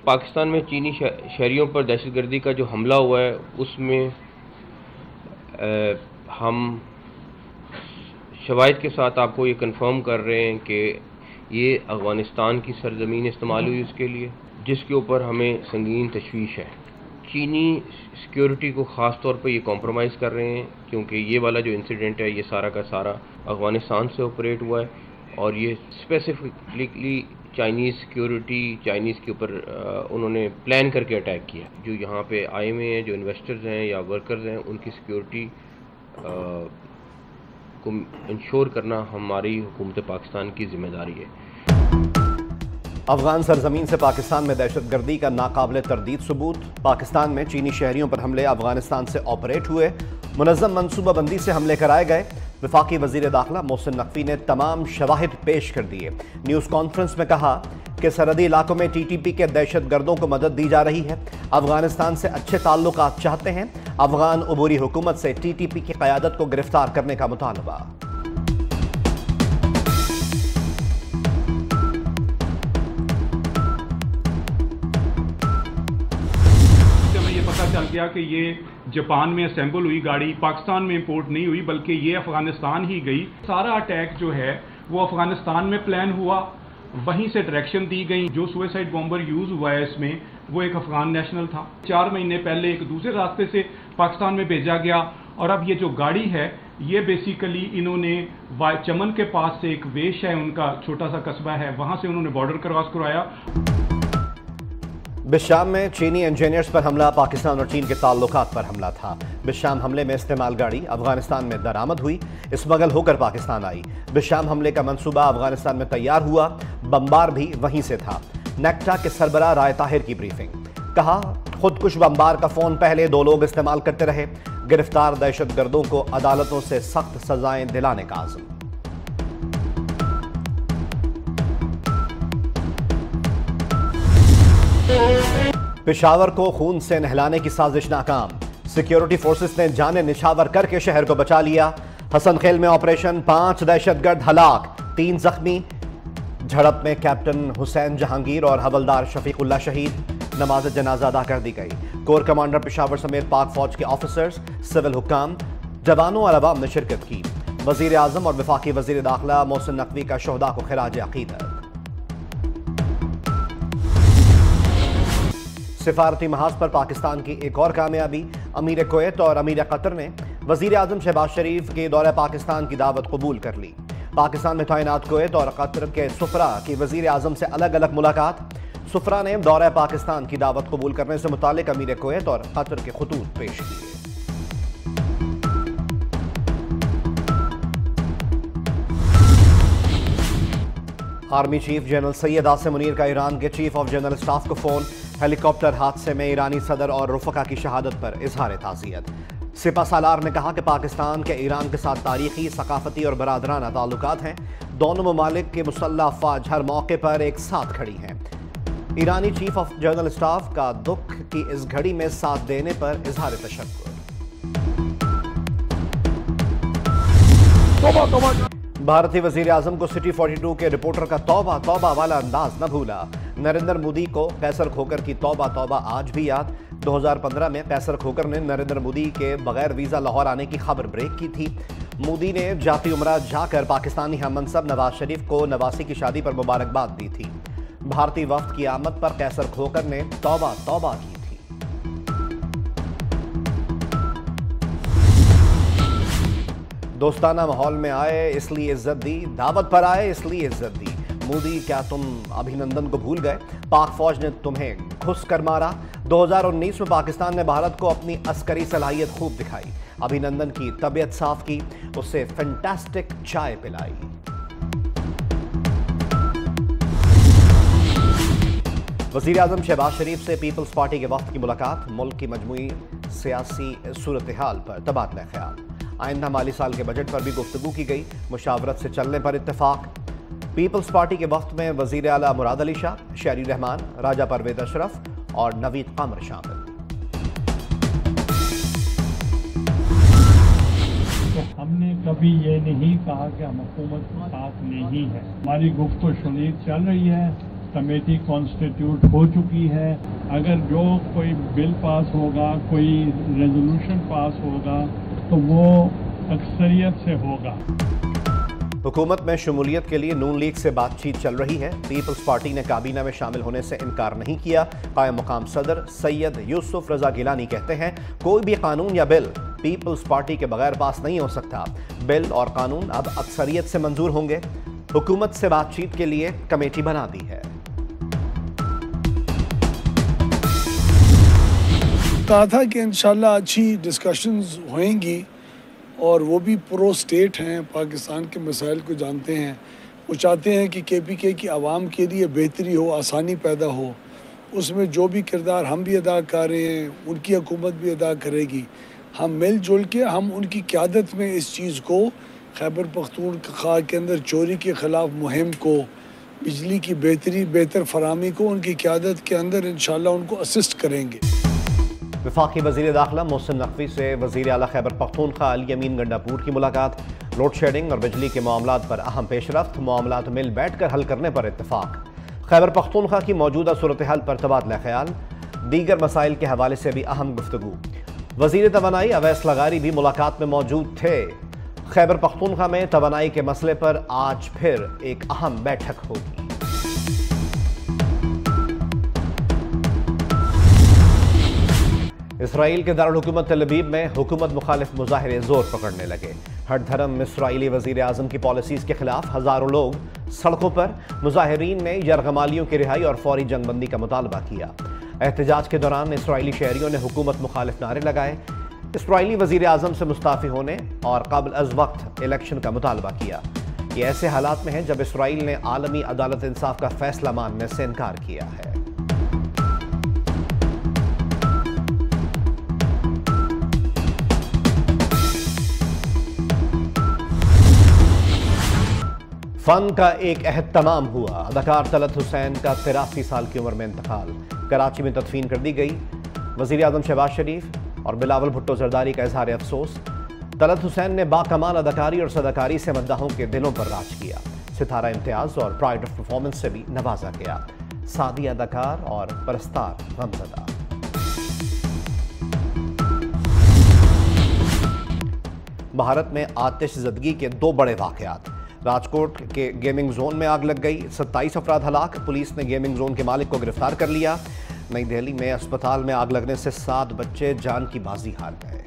पाकिस्तान में चीनी शहरियों पर दहशतगर्दी का जो हमला हुआ है उसमें हम शवाहिद के साथ आपको ये कंफर्म कर रहे हैं कि ये अफ़गानिस्तान की सरजमीन इस्तेमाल हुई उसके लिए, जिसके ऊपर हमें संगीन तशवीश है। चीनी सिक्योरिटी को ख़ास तौर पर ये कॉम्प्रोमाइज़ कर रहे हैं क्योंकि ये वाला जो इंसिडेंट है ये सारा का सारा अफ़गानिस्तान से ऑपरेट हुआ है और ये स्पेसिफिकली चाइनीज़ सिक्योरिटी, चाइनीज़ के ऊपर उन्होंने प्लान करके अटैक किया। जो यहाँ पे आए हुए हैं, जो इन्वेस्टर्स हैं या वर्कर्स हैं, उनकी सिक्योरिटी को इंश्योर करना हमारी हुकूमत पाकिस्तान की ज़िम्मेदारी है। अफगान सरजमीन से पाकिस्तान में दहशतगर्दी का नाकाबिले तरदीद सबूत। पाकिस्तान में चीनी शहरियों पर हमले अफगानिस्तान से ऑपरेट हुए, मुनज़्ज़म मनसूबाबंदी से हमले कराए गए। वफाकी वज़ीर दाखिला मोहसिन नकवी ने तमाम शवाहिद पेश कर दिए। न्यूज़ कॉन्फ्रेंस में कहा कि सरहदी इलाकों में TTP के दहशतगर्दों को मदद दी जा रही है। अफगानिस्तान से अच्छे ताल्लुकात चाहते हैं। अफगान अबूरी हुकूमत से TTP की क़यादत को गिरफ्तार करने का मुतालबा। पता चल गया कि ये जापान में असेंबल हुई गाड़ी, पाकिस्तान में इंपोर्ट नहीं हुई बल्कि ये अफगानिस्तान ही गई। सारा अटैक जो है वो अफगानिस्तान में प्लान हुआ, वहीं से डायरेक्शन दी गई। जो सुसाइड बॉम्बर यूज हुआ है इसमें वो एक अफगान नेशनल था। 4 महीने पहले एक दूसरे रास्ते से पाकिस्तान में भेजा गया और अब ये जो गाड़ी है ये बेसिकली इन्होंने चमन के पास से एक वेश है, उनका छोटा सा कस्बा है, वहां से उन्होंने बॉर्डर क्रॉस करवाया। बिशाम में चीनी इंजीनियर्स पर हमला, पाकिस्तान और चीन के ताल्लुकात पर हमला था। बिशाम हमले में इस्तेमाल गाड़ी अफगानिस्तान में दरामद हुई, स्मगल होकर पाकिस्तान आई। बिशाम हमले का मंसूबा अफगानिस्तान में तैयार हुआ, बमबार भी वहीं से था। नेक्टा के सरबराह राय ताहिर की ब्रीफिंग, कहा खुदकुश बमबार का फोन पहले 2 लोग इस्तेमाल करते रहे। गिरफ्तार दहशतगर्दों को अदालतों से सख्त सजाएं दिलाने का आज़म। पेशावर को खून से नहलाने की साजिश नाकाम, सिक्योरिटी फोर्सेस ने जाने निछावर करके शहर को बचा लिया। हसन खेल में ऑपरेशन, 5 दहशतगर्द हलाक, 3 जख्मी। झड़प में कैप्टन हुसैन जहांगीर और हवलदार शफीकुल्ला शहीद। नमाज जनाजा अदा कर दी गई। कोर कमांडर पेशावर समेत पाक फौज के ऑफिसर्स, सिविल हुक्काम, जवानों और अवाम ने शिरकत की। वजीर आजम और वफाकी वजीर दाखिला मोहसिन नकवी का शोहदा को खिराज अकीदत। सिफारती महाज पर पाकिस्तान की एक और कामयाबी, अमीर कुवैत और अमीर कतर ने वजीर आजम शहबाज शरीफ के दौरे पाकिस्तान की दावत कबूल कर ली। पाकिस्तान में तैनात कुवैत और कतर के सुफरा की वजीर आजम से अलग अलग मुलाकात। सुफरा ने दौरे पाकिस्तान की दावत कबूल करने से मुतालिक अमीर कुवैत और कतर के खतूत पेश किए। Army chief general Syed Asim Munir का ईरान के चीफ ऑफ जनरल स्टाफ को फोन। हेलीकॉप्टर हादसे में ईरानी सदर और रुफका की शहादत पर इजहार ताज़ियत। सिपा सालार ने कहा कि पाकिस्तान के ईरान के साथ तारीखी, सकाफती और बरादराना ताल्लुकात हैं। दोनों ममालिक के मुसल्लह अफवाज हर मौके पर एक साथ खड़ी हैं। ईरानी चीफ ऑफ जनरल स्टाफ का दुख की इस घड़ी में साथ देने पर इजहार तशक्कुर। भारतीय वजीर आजम को सिटी 42 के रिपोर्टर का तौबा तौबा वाला अंदाज न भूला। नरेंद्र मोदी को कैसर खोकर की तौबा तौबा आज भी याद। 2015 में कैसर खोकर ने नरेंद्र मोदी के बगैर वीज़ा लाहौर आने की खबर ब्रेक की थी। मोदी ने जाती उमरा जाकर पाकिस्तानी हम मनसब नवाज शरीफ को नवासी की शादी पर मुबारकबाद दी थी। भारतीय वफ्द की आमद पर कैसर खोकर ने तौबा तौबा की थी। दोस्ताना माहौल में आए इसलिए इज्जत दी, दावत पर आए इसलिए इज्जत दी। मोदी क्या तुम अभिनंदन को भूल गए? पाक फौज ने तुम्हें घुस कर मारा। 2019 में पाकिस्तान ने भारत को अपनी अस्करी सलाहियत खूब दिखाई। अभिनंदन की तबीयत साफ की, उससे फैंटास्टिक चाय पिलाई। वज़ीर आज़म शहबाज शरीफ से पीपल्स पार्टी के वफ्द की मुलाकात। मुल्क की मजमूई सियासी सूरत हाल पर तबादला ख्याल। आइंदा माली साल के बजट पर भी गुफ्तगू की गई। मुशावरत से चलने पर इत्तेफाक। पीपल्स पार्टी के वफ्द में वज़ीर आला मुराद अली शाह, शहरी रहमान, राजा परवेज अशरफ और नवीद कमर शामिल। तो हमने कभी ये नहीं कहा कि हम हुकूमत के साथ नहीं है। हमारी गुफ्तगू शुनीद चल रही है, कमेटी कॉन्स्टिट्यूट हो चुकी है। अगर जो कोई बिल पास होगा, कोई रेजोल्यूशन पास होगा तो वो अक्सरियत से होगा। हुकूमत में शमूलियत के लिए नून लीग से बातचीत चल रही है। पीपल्स पार्टी ने काबीना में शामिल होने से इनकार नहीं किया। कायम मुकाम सदर सैयद यूसुफ रजा गिलानी कहते हैं कोई भी कानून या बिल पीपल्स पार्टी के बगैर पास नहीं हो सकता। बिल और कानून अब अक्सरियत से मंजूर होंगे। हुकूमत से बातचीत के लिए कमेटी बना दी है। कहा था कि इंशाल्लाह अच्छी डिस्कशंस होंगी और वो भी प्रो स्टेट हैं, पाकिस्तान के मसाइल को जानते हैं। वो चाहते हैं कि KPK की आवाम के लिए बेहतरी हो, आसानी पैदा हो। उसमें जो भी किरदार हम भी अदा कर रहे हैं उनकी हुकूमत भी अदा करेगी। हम मिलजुल के हम उनकी क़यादत में इस चीज़ को, खैबर पख्तूनख्वा के अंदर चोरी के ख़िलाफ़ मुहिम को, बिजली की बेहतर फराहमी को उनकी क़यादत के अंदर इंशाल्लाह उनको असिस्ट करेंगे। वफाकी वज़ीर दाखिला मोहसिन नकवी से वज़ीर आला खैबर पख्तूनख्वा अली अमीन गंडापुर की मुलाकात। लोड शेडिंग और बिजली के मामलात पर अहम पेशरफ्त, मामलात मिल बैठ कर हल करने पर इत्तफाक। खैबर पख्तूनख्वा की मौजूदा सूरत हाल पर तबादला ख्याल, दीगर मसाइल के हवाले से भी अहम गुफ्तगू। वज़ीर तवानाई अवैस लगारी भी मुलाकात में मौजूद थे। खैबर पख्तूनख्वा में तवानाई के मसले पर आज फिर एक अहम बैठक होगी। इसराइल के दारुल हुकूमत तल अवीव में हुकूमत मुखालिफ मुजाहिरे जोर पकड़ने लगे। हर धर्म इसराइली वज़ीर आज़म की पॉलिसीज़ के खिलाफ हज़ारों लोग सड़कों पर। मुजाहिरीन ने यरगमालियों की रिहाई और फौरी जंगबंदी का मुतालबा किया। एहतजाज के दौरान इसराइली शहरियों ने हुकूमत मुखालिफ नारे लगाए। इसराइली वज़ीर आज़म से मुस्ताफ़ी होने और क़ब्ल अज़ वक्त इलेक्शन का मुतालबा किया। ये ऐसे हालात में है जब इसराइल ने आलमी अदालत इंसाफ का फैसला मानने से इनकार किया है। फन का एक अहद तमाम हुआ। अदाकार तलत हुसैन का 83 साल की उम्र में इंतकाल। कराची में तदफीन कर दी गई। वज़ीर आज़म शहबाज शरीफ और बिलावल भुट्टो जरदारी का इजहार अफसोस। तलत हुसैन ने बाकमाल अदाकारी और सदाकारी से मद्दाहों के दिलों पर राज किया। सितारा इम्तियाज़ और प्राइड ऑफ परफॉर्मेंस से भी नवाजा गया। सादी अदाकार और परस्तार गमज़दा। भारत में आतिश ज़दगी के 2 बड़े वाक़यात। राजकोट के गेमिंग जोन में आग लग गई, 27 अफराद हलाक। पुलिस ने गेमिंग जोन के मालिक को गिरफ्तार कर लिया। नई दिल्ली में अस्पताल में आग लगने से 7 बच्चे जान की बाजी हार गए।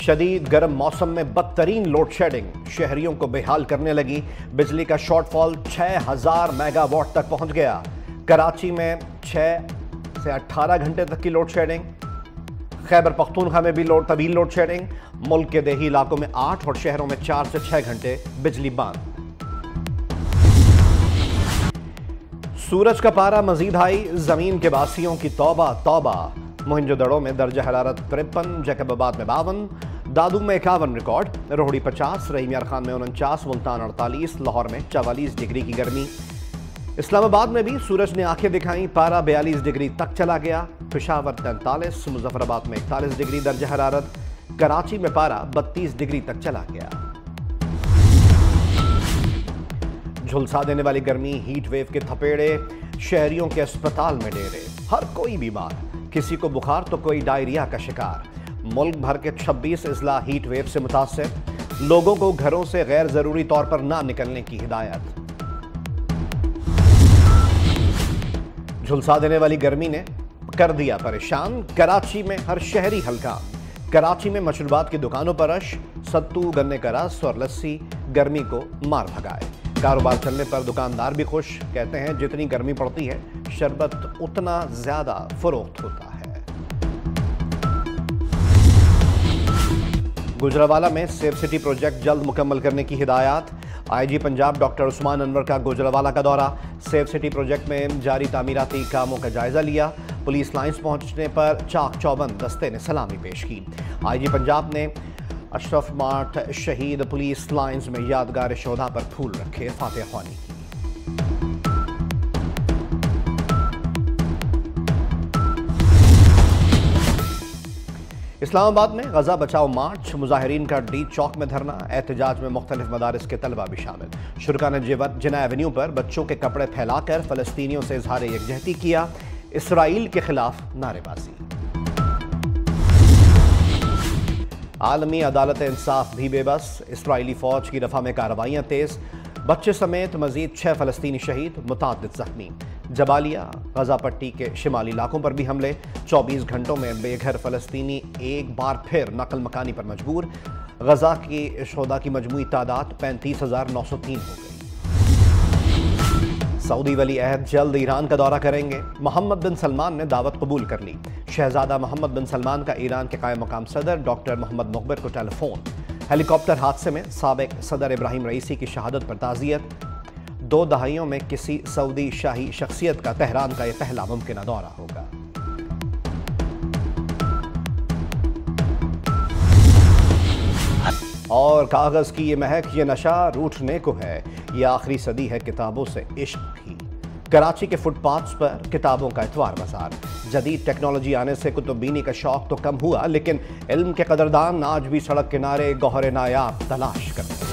शदीद गर्म मौसम में बदतरीन लोड शेडिंग शहरियों को बेहाल करने लगी। बिजली का शॉर्टफॉल 6000 मेगावाट तक पहुंच गया। कराची में 6 से 18 घंटे तक की लोड शेडिंग। खैबर पख्तूनख्वा में भी तवील लोड शेडिंग। मुल्क के देही इलाकों में 8 और शहरों में 4 से 6 घंटे बिजली बंद। सूरज का पारा मजीद हाई, जमीन के वासियों की तौबा तौबा। मोहिंजोदड़ो में दर्जा हरारत 53, जैकबाबाद में 52, दादू में 51 रिकॉर्ड, रोहड़ी 50, रहीम यार खान में 49, मुल्तान 48, लाहौर में 44 डिग्री की गर्मी। इस्लामाबाद में भी सूरज ने आंखें दिखाई, पारा 42 डिग्री तक चला गया। पेशावर 43, मुजफ्फराबाद में 41 डिग्री दर्जा हरारत। कराची में पारा 32 डिग्री तक चला गया। झुलसा देने वाली गर्मी, हीट वेव के थपेड़े, शहरियों के अस्पताल में डेरे। हर कोई बीमार, किसी को बुखार तो कोई डायरिया का शिकार। मुल्क भर के 26 अजला हीट वेव से मुतासर। लोगों को घरों से गैर जरूरी तौर पर ना निकलने की हिदायत। झुलसा देने वाली गर्मी ने कर दिया परेशान कराची में हर शहरी हल्का। कराची में मशरूबात की दुकानों पर रश, सत्तू, गन्ने का रस और लस्सी गर्मी को मार भगाए। कारोबार चलने पर दुकानदार भी खुश, कहते हैं जितनी गर्मी पड़ती है शरबत उतना ज्यादा फरोख्त होता है। गुजरावाला में सेफ सिटी प्रोजेक्ट जल्द मुकम्मल करने की हिदायत। IG पंजाब डॉक्टर उस्मान अनवर का गुजरावाला का दौरा। सेफ सिटी प्रोजेक्ट में जारी तामीराती कामों का जायजा लिया। पुलिस लाइंस पहुंचने पर चाक चौबंद दस्ते ने सलामी पेश की। IG पंजाब ने अशरफ मार्ट शहीद पुलिस लाइंस में यादगार शोधा पर फूल रखे, फातिहा ख्वानी की। इस्लामाबाद में गजा बचाओ मार्च, मुजाहिरीन का डी चौक में धरना, एहतजाज में मुख्तलिफ मदारिस के तलबा भी शामिल। शुरका ने जिना एवेन्यू पर बच्चों के कपड़े फैलाकर फलस्तीनियों से इजहार यकजहती किया, इसराइल के खिलाफ नारेबाजी। आलमी अदालत इंसाफ भी बेबस, इसराइली फौज की रफा में कार्रवाइयां तेज, बच्चे समेत मजीद 6 फलस्तीनी शहीद, मुताद्दिद जख्मी। जबालिया, गजा पट्टी के शिमाली इलाकों पर भी हमले, 24 घंटों में बेघर फलस्तीनी एक बार फिर नकल मकानी पर मजबूर। गजा की शोदा की मजमूई तादाद 35,903 हो गई। सऊदी वली अहद जल्द ईरान का दौरा करेंगे, मोहम्मद बिन सलमान ने दावत कबूल कर ली। शहजादा मोहम्मद बिन सलमान का ईरान के कायम मकाम सदर डॉक्टर मोहम्मद मुकबिर को टेलीफोन। हेलीकॉप्टर हादसे में साबिक सदर इब्राहिम रईसी की शहादत पर ताज़ियत। 2 दहाइयों में किसी सऊदी शाही शख्सियत का तेहरान का यह पहला मुमकिन दौरा होगा। और कागज की ये महक, ये नशा रूठने को है, ये आखिरी सदी है किताबों से इश्क की। कराची के फुटपाथ्स पर किताबों का इतवार बाजार। जदीद टेक्नोलॉजी आने से कुतुबीनी का शौक तो कम हुआ, लेकिन इल्म के कदरदान आज भी सड़क किनारे गौहर नायाब तलाश करते हैं।